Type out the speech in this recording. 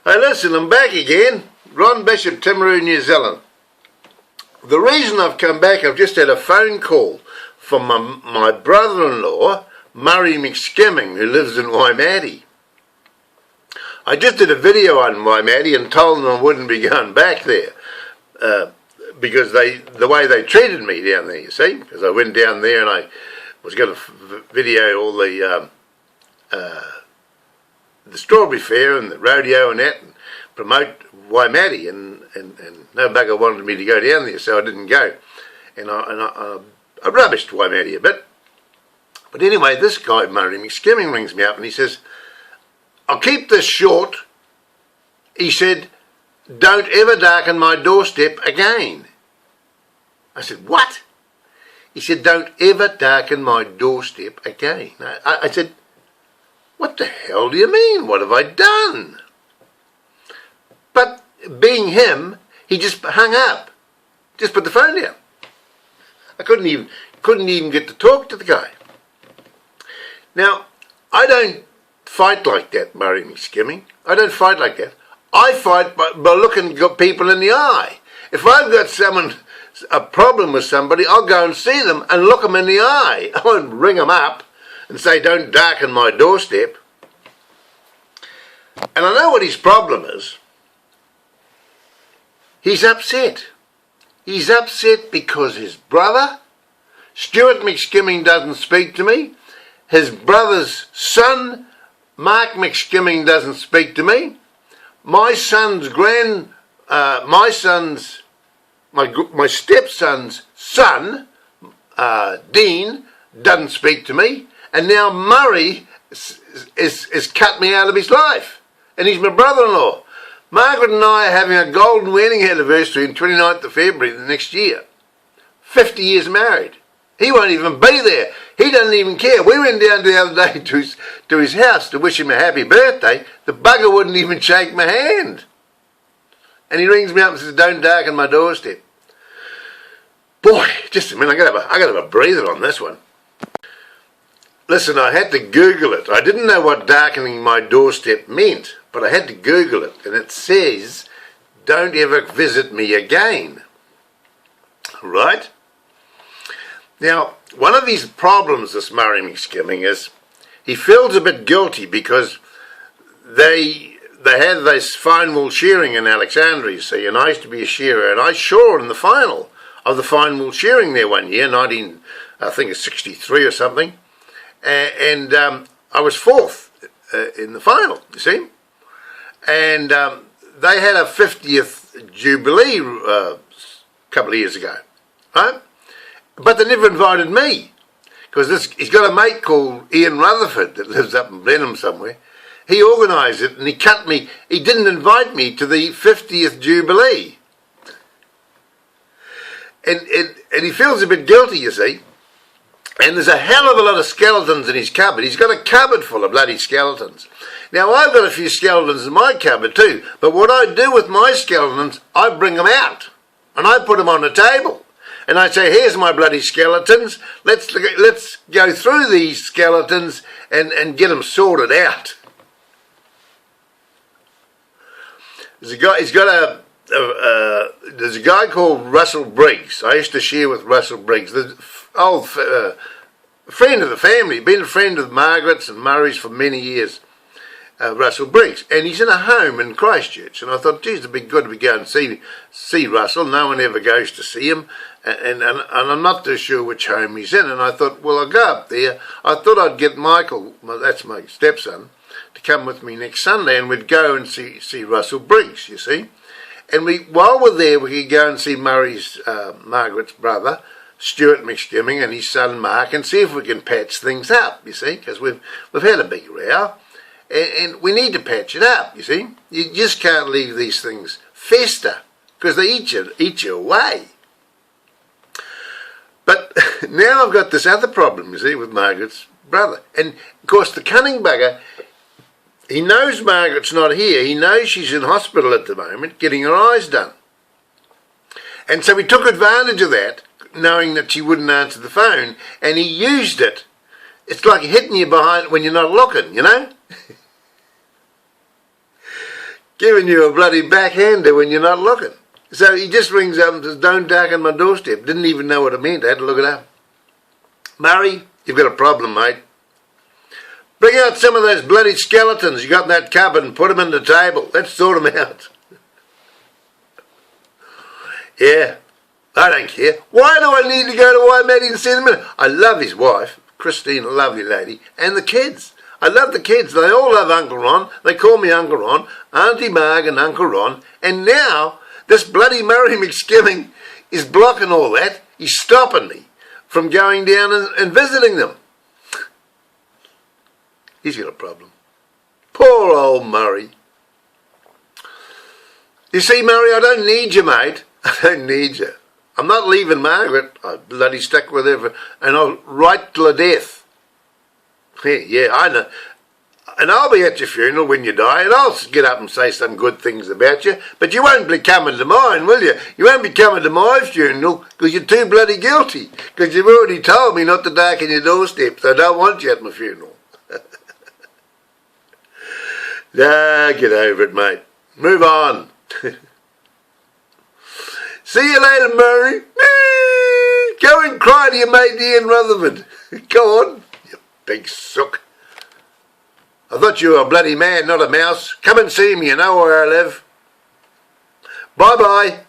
Hey, listen, I'm back again. Ron Bishop, Timaru, New Zealand. The reason I've come back, I've just had a phone call from my brother-in-law, Murray McSkimming, who lives in Waimate. I just did a video on Waimate and told them I wouldn't be going back there because the way they treated me down there, you see, because I went down there and I was going to video all the strawberry fair and the rodeo and that, and promote Waimate, and no bugger wanted me to go down there, so I didn't go, and I rubbished Waimate a bit. But anyway, this guy Murray McSkimming rings me up and he says, "I'll keep this short." He said, "Don't ever darken my doorstep again." I said, "What?" He said, "Don't ever darken my doorstep again." I said, "What the hell do you mean? What have I done?" But being him, he just hung up, just put the phone down. I couldn't even get to talk to the guy. Now, I don't fight like that, Murray McSkimming. I don't fight like that. I fight by looking people in the eye. If I've got a problem with somebody, I'll go and see them and look them in the eye. I won't ring them up and say, "Don't darken my doorstep." And I know what his problem is. He's upset. He's upset because his brother, Stuart McSkimming, doesn't speak to me. His brother's son, Mark McSkimming, doesn't speak to me. My stepson's son, Dean, doesn't speak to me. And now Murray is cut me out of his life. And he's my brother-in-law. Margaret and I are having a golden wedding anniversary on 29th of February the next year. 50 years married. He won't even be there. He doesn't even care. We went down the other day to his house to wish him a happy birthday. The bugger wouldn't even shake my hand. And he rings me up and says, "Don't darken my doorstep." Boy, just a minute, I got to have a breather on this one. Listen, I had to Google it. I didn't know what darkening my doorstep meant, but I had to Google it, and it says, "Don't ever visit me again." Right? Now, one of his problems, this Murray McSkimming, is he feels a bit guilty because they had this fine wool shearing in Alexandria, you see, and I used to be a shearer, and I shore in the final of the fine wool shearing there one year, I think it's 63 or something, and I was fourth in the final, you see, and they had a 50th Jubilee a couple of years ago, right? But they never invited me, because he's got a mate called Ian Rutherford that lives up in Blenheim somewhere. He organised it and he cut me. He didn't invite me to the 50th Jubilee. And he feels a bit guilty, you see. And there's a hell of a lot of skeletons in his cupboard. He's got a cupboard full of bloody skeletons. Now, I've got a few skeletons in my cupboard too, but what I do with my skeletons, I bring them out and I put them on the table. And I say, "Here's my bloody skeletons. Let's go through these skeletons and get them sorted out." There's a guy called Russell Briggs. I used to share with Russell Briggs, the old friend of the family, been a friend of Margaret's and Murray's for many years. Russell Briggs, and he's in a home in Christchurch, and I thought, geez, it'd be good to go and see Russell. No one ever goes to see him, and I'm not too sure which home he's in, and I thought, well, I'll go up there. I thought I'd get Michael, that's my stepson, to come with me next Sunday, and we'd go and see Russell Briggs, you see, and while we're there, we could go and see Margaret's brother, Stuart McSkimming, and his son Mark, and see if we can patch things up, you see, because we've had a big row. And we need to patch it up, you see. You just can't leave these things fester, because they eat you away. But now I've got this other problem, you see, with Margaret's brother. And, of course, the cunning bugger, he knows Margaret's not here. He knows she's in hospital at the moment, getting her eyes done. And so he took advantage of that, knowing that she wouldn't answer the phone, and he used it. It's like hitting you behind when you're not looking, you know? giving you a bloody backhander when you're not looking. So he just rings up and says, don't darken my doorstep. Didn't even know what it meant. I had to look it up. Murray, you've got a problem, mate. Bring out some of those bloody skeletons you got in that cupboard and put them on the table. Let's sort them out. Yeah, I don't care. Why do I need to go to Waimate and see them in? I love his wife, Christine, a lovely lady, and the kids. I love the kids. They all love Uncle Ron. They call me Uncle Ron, Auntie Marg and Uncle Ron. And now this bloody Murray McSkimming is blocking all that. He's stopping me from going down and visiting them. He's got a problem. Poor old Murray. You see, Murray, I don't need you, mate. I don't need you. I'm not leaving Margaret. I bloody stuck with her and I'll right till her death. Yeah, I know. And I'll be at your funeral when you die, and I'll get up and say some good things about you, but you won't be coming to mine, will you? You won't be coming to my funeral, because you're too bloody guilty, because you've already told me not to darken your doorstep, so I don't want you at my funeral. Nah, get over it, mate. Move on. See you later, Murray. Go and cry to your mate Ian Rutherford. Go on, you big sook. I thought you were a bloody man, not a mouse. Come and see me, you know where I live. Bye-bye.